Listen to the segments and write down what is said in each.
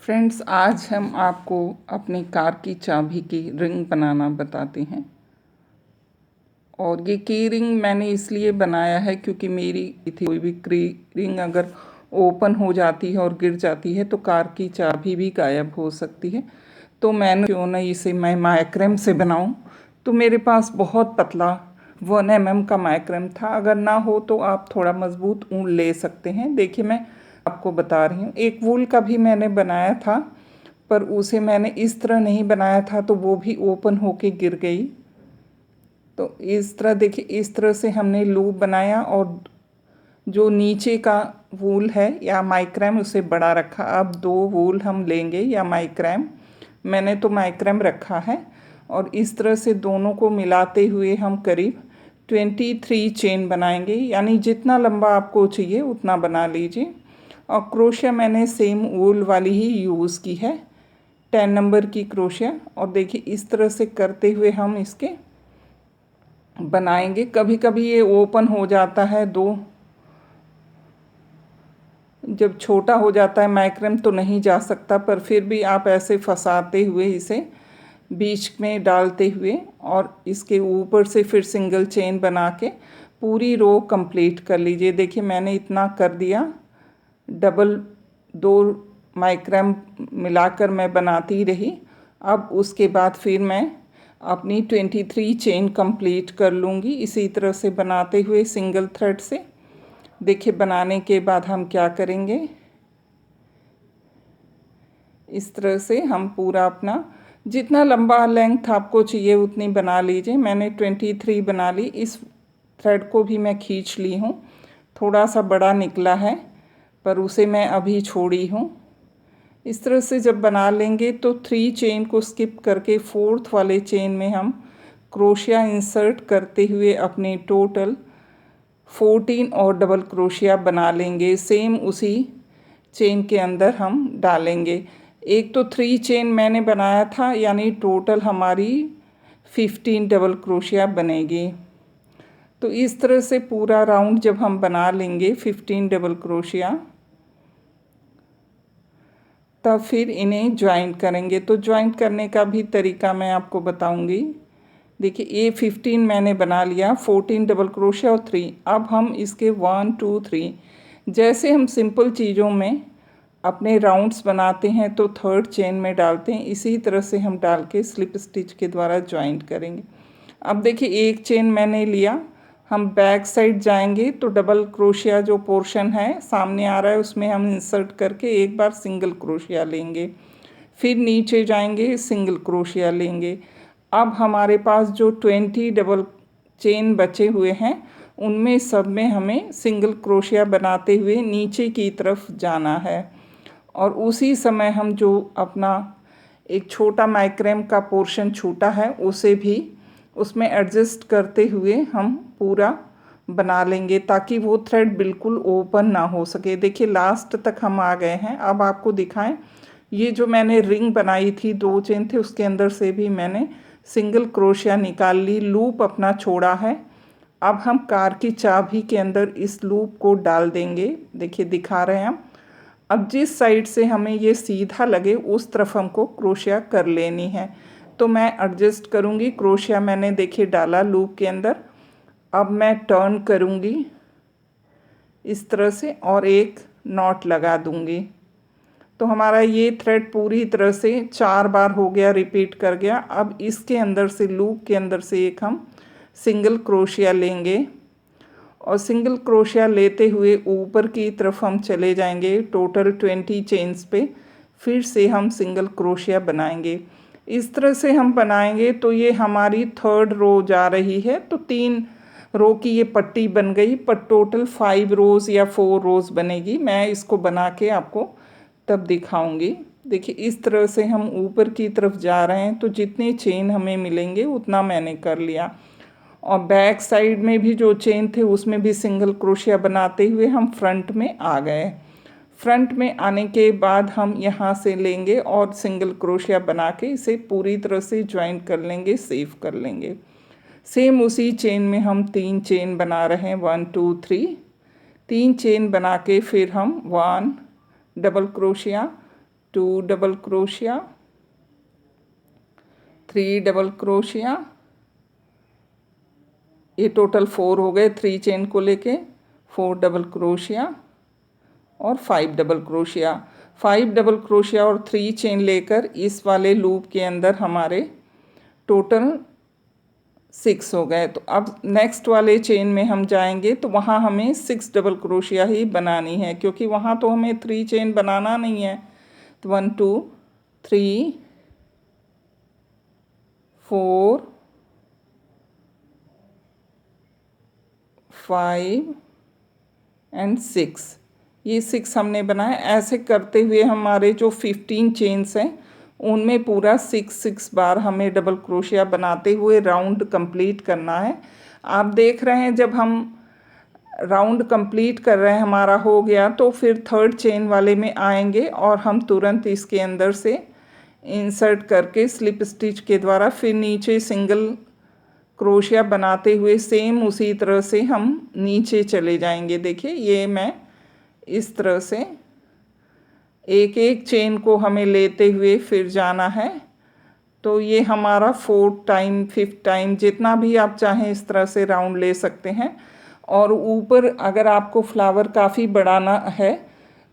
Friends, आज हम आपको अपनी कार की चाबी की रिंग बनाना बताते हैं। और ये की रिंग मैंने इसलिए बनाया है क्योंकि मेरी कोई भी की रिंग अगर ओपन हो जाती है और गिर जाती है तो कार की चाबी भी गायब हो सकती है। तो मैंने क्यों ना इसे मैं माइक्रेम से बनाऊं। तो मेरे पास बहुत पतला 1 mm का माइक्रेम था। अगर ना हो तो आप थोड़ा मजबूत ऊन ले सकते हैं। देखिए, मैं आपको बता रही हूँ। एक वूल का भी मैंने बनाया था, पर उसे मैंने इस तरह नहीं बनाया था तो वो भी ओपन होके गिर गई। तो इस तरह देखिए, इस तरह से हमने लूप बनाया और जो नीचे का वूल है या माइक्रेम उसे बड़ा रखा। अब 2 वूल हम लेंगे या माइक्रेम, मैंने तो माइक्रेम रखा है। और इस तरह से दोनों को मिलाते हुए हम करीब 23 चेन बनाएंगे, यानी जितना लंबा आपको चाहिए उतना बना लीजिए। और क्रोशिया मैंने सेम वूल वाली ही यूज़ की है, 10 नंबर की क्रोशिया। और देखिए, इस तरह से करते हुए हम इसके बनाएंगे। कभी कभी ये ओपन हो जाता है, जब छोटा हो जाता है माइक्रेम तो नहीं जा सकता, पर फिर भी आप ऐसे फंसाते हुए इसे बीच में डालते हुए और इसके ऊपर से फिर सिंगल चेन बना के पूरी रो कंप्लीट कर लीजिए। देखिए, मैंने इतना कर दिया। डबल 2 माइक्रेम मिलाकर मैं बनाती रही। अब उसके बाद फिर मैं अपनी 23 चेन कंप्लीट कर लूँगी इसी तरह से बनाते हुए सिंगल थ्रेड से। देखिए, बनाने के बाद हम क्या करेंगे, इस तरह से हम पूरा अपना जितना लंबा लेंथ आपको चाहिए उतनी बना लीजिए। मैंने 23 बना ली। इस थ्रेड को भी मैं खींच ली हूँ, थोड़ा सा बड़ा निकला है पर उसे मैं अभी छोड़ी हूँ। इस तरह से जब बना लेंगे तो 3 चेन को स्किप करके 4th वाले चेन में हम क्रोशिया इंसर्ट करते हुए अपने टोटल 14 और डबल क्रोशिया बना लेंगे। सेम उसी चेन के अंदर हम डालेंगे। एक तो 3 चेन मैंने बनाया था, यानी टोटल हमारी 15 डबल क्रोशिया बनेगी। तो इस तरह से पूरा राउंड जब हम बना लेंगे 15 डबल क्रोशिया, तब फिर इन्हें ज्वाइंट करेंगे। तो ज्वाइंट करने का भी तरीका मैं आपको बताऊंगी। देखिए, ये 15 मैंने बना लिया, 14 डबल क्रोशिया और 3। अब हम इसके 1 2 3 जैसे हम सिंपल चीज़ों में अपने राउंड्स बनाते हैं तो 3rd चेन में डालते हैं, इसी तरह से हम डाल के स्लिप स्टिच के द्वारा ज्वाइंट करेंगे। अब देखिए, एक चेन मैंने लिया, हम बैक साइड जाएंगे तो डबल क्रोशिया जो पोर्शन है सामने आ रहा है उसमें हम इंसर्ट करके एक बार सिंगल क्रोशिया लेंगे। फिर नीचे जाएंगे, सिंगल क्रोशिया लेंगे। अब हमारे पास जो 20 डबल चेन बचे हुए हैं उनमें सब में हमें सिंगल क्रोशिया बनाते हुए नीचे की तरफ जाना है। और उसी समय हम जो अपना एक छोटा माइक्रेम का पोर्शन छूटा है उसे भी उसमें एडजस्ट करते हुए हम पूरा बना लेंगे, ताकि वो थ्रेड बिल्कुल ओपन ना हो सके। देखिए, लास्ट तक हम आ गए हैं। अब आपको दिखाएं, ये जो मैंने रिंग बनाई थी, 2 चेन थे, उसके अंदर से भी मैंने सिंगल क्रोशिया निकाल ली, लूप अपना छोड़ा है। अब हम कार की चाबी के अंदर इस लूप को डाल देंगे। देखिए, दिखा रहे हैं हम। अब जिस साइड से हमें ये सीधा लगे उस तरफ हमको क्रोशिया कर लेनी है। तो मैं एडजस्ट करूँगी। क्रोशिया मैंने देखिए डाला लूप के अंदर। अब मैं टर्न करूँगी इस तरह से और एक नॉट लगा दूँगी। तो हमारा ये थ्रेड पूरी तरह से 4 बार हो गया, रिपीट कर गया। अब इसके अंदर से, लूप के अंदर से एक हम सिंगल क्रोशिया लेंगे और सिंगल क्रोशिया लेते हुए ऊपर की तरफ हम चले जाएंगे टोटल 20 चेन्स पे। फिर से हम सिंगल क्रोशिया बनाएंगे। इस तरह से हम बनाएंगे तो ये हमारी 3rd रो जा रही है। तो 3 रो की ये पट्टी बन गई, पर टोटल 5 रोज़ या 4 रोज़ बनेगी। मैं इसको बना के आपको तब दिखाऊंगी। देखिए, इस तरह से हम ऊपर की तरफ जा रहे हैं तो जितने चेन हमें मिलेंगे उतना मैंने कर लिया। और बैक साइड में भी जो चेन थे उसमें भी सिंगल क्रोशिया बनाते हुए हम फ्रंट में आ गए। फ्रंट में आने के बाद हम यहाँ से लेंगे और सिंगल क्रोशिया बना के इसे पूरी तरह से ज्वाइंट कर लेंगे, सेव कर लेंगे। सेम उसी चेन में हम 3 चेन बना रहे हैं, 1 2 3। 3 चेन बना के फिर हम 1 double crochet, 2 double crochet, 3 double crochet, ये टोटल 4 हो गए 3 चेन को लेके, 4 डबल क्रोशिया और 5 डबल क्रोशिया। 5 डबल क्रोशिया और 3 चेन लेकर इस वाले लूप के अंदर हमारे टोटल 6 हो गए। तो अब नेक्स्ट वाले चेन में हम जाएंगे तो वहाँ हमें 6 डबल क्रोशिया ही बनानी है, क्योंकि वहाँ तो हमें 3 चेन बनाना नहीं है। तो 1 2 3 4 5 एंड 6, ये 6 हमने बनाया। ऐसे करते हुए हमारे जो 15 चेन्स हैं उनमें पूरा 6 बार हमें डबल क्रोशिया बनाते हुए राउंड कंप्लीट करना है। आप देख रहे हैं जब हम राउंड कंप्लीट कर रहे हैं, हमारा हो गया, तो फिर 3rd चेन वाले में आएंगे और हम तुरंत इसके अंदर से इंसर्ट करके स्लिप स्टिच के द्वारा फिर नीचे सिंगल क्रोशिया बनाते हुए सेम उसी तरह से हम नीचे चले जाएंगे। देखिए ये मैं इस तरह से एक एक चेन को हमें लेते हुए फिर जाना है। तो ये हमारा 4th टाइम 5th टाइम जितना भी आप चाहें इस तरह से राउंड ले सकते हैं। और ऊपर अगर आपको फ्लावर काफ़ी बढ़ाना है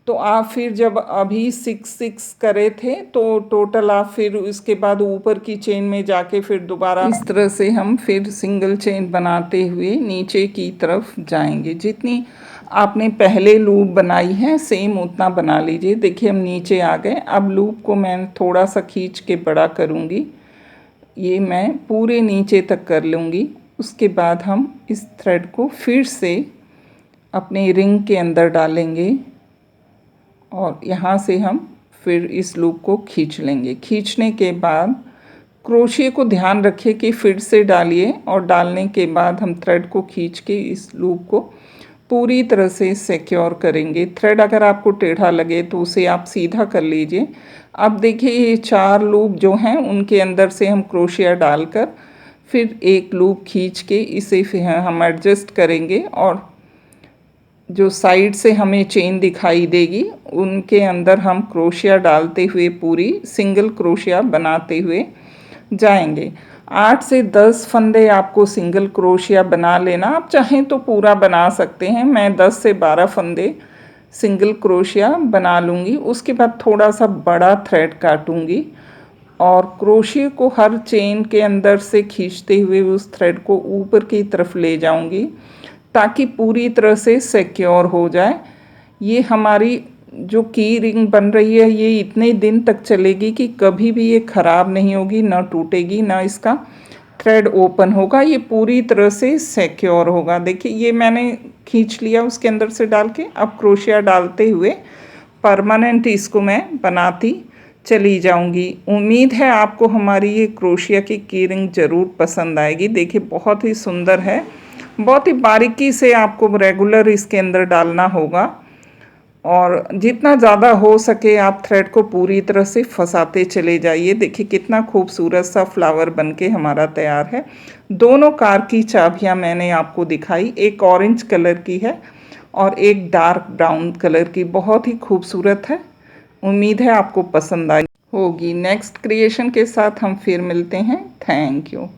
तो आप फिर जब अभी 6 करे थे तो टोटल आप फिर उसके बाद ऊपर की चेन में जाके फिर दोबारा इस तरह से हम फिर सिंगल चेन बनाते हुए नीचे की तरफ जाएंगे। जितनी आपने पहले लूप बनाई है सेम उतना बना लीजिए। देखिए हम नीचे आ गए। अब लूप को मैं थोड़ा सा खींच के बड़ा करूँगी, ये मैं पूरे नीचे तक कर लूँगी। उसके बाद हम इस थ्रेड को फिर से अपने रिंग के अंदर डालेंगे और यहाँ से हम फिर इस लूप को खींच लेंगे। खींचने के बाद क्रोशिया को ध्यान रखिए कि फिर से डालिए और डालने के बाद हम थ्रेड को खींच के इस लूप को पूरी तरह से सिक्योर करेंगे। थ्रेड अगर आपको टेढ़ा लगे तो उसे आप सीधा कर लीजिए। अब देखिए ये 4 लूप जो हैं उनके अंदर से हम क्रोशिया डालकर फिर एक लूप खींच के इसे फिर हम एडजस्ट करेंगे और जो साइड से हमें चेन दिखाई देगी उनके अंदर हम क्रोशिया डालते हुए पूरी सिंगल क्रोशिया बनाते हुए जाएंगे। 8 से 10 फंदे आपको सिंगल क्रोशिया बना लेना। आप चाहें तो पूरा बना सकते हैं। मैं 10 से 12 फंदे सिंगल क्रोशिया बना लूँगी। उसके बाद थोड़ा सा बड़ा थ्रेड काटूँगी और क्रोशिया को हर चेन के अंदर से खींचते हुए उस थ्रेड को ऊपर की तरफ ले जाऊँगी ताकि पूरी तरह से सिक्योर हो जाए। ये हमारी जो की रिंग बन रही है ये इतने दिन तक चलेगी कि कभी भी ये ख़राब नहीं होगी, ना टूटेगी, ना इसका थ्रेड ओपन होगा। ये पूरी तरह से सिक्योर होगा। देखिए ये मैंने खींच लिया उसके अंदर से डाल के। अब क्रोशिया डालते हुए परमानेंट इसको मैं बनाती चली जाऊंगी। उम्मीद है आपको हमारी ये क्रोशिया की रिंग ज़रूर पसंद आएगी। देखिए बहुत ही सुंदर है। बहुत ही बारीकी से आपको रेगुलर इसके अंदर डालना होगा और जितना ज़्यादा हो सके आप थ्रेड को पूरी तरह से फंसाते चले जाइए। देखिए कितना खूबसूरत सा फ्लावर बनके हमारा तैयार है। दोनों कार की चाबियां मैंने आपको दिखाई, एक ऑरेंज कलर की है और एक डार्क ब्राउन कलर की। बहुत ही खूबसूरत है। उम्मीद है आपको पसंद आई होगी। नेक्स्ट क्रिएशन के साथ हम फिर मिलते हैं। Thank you.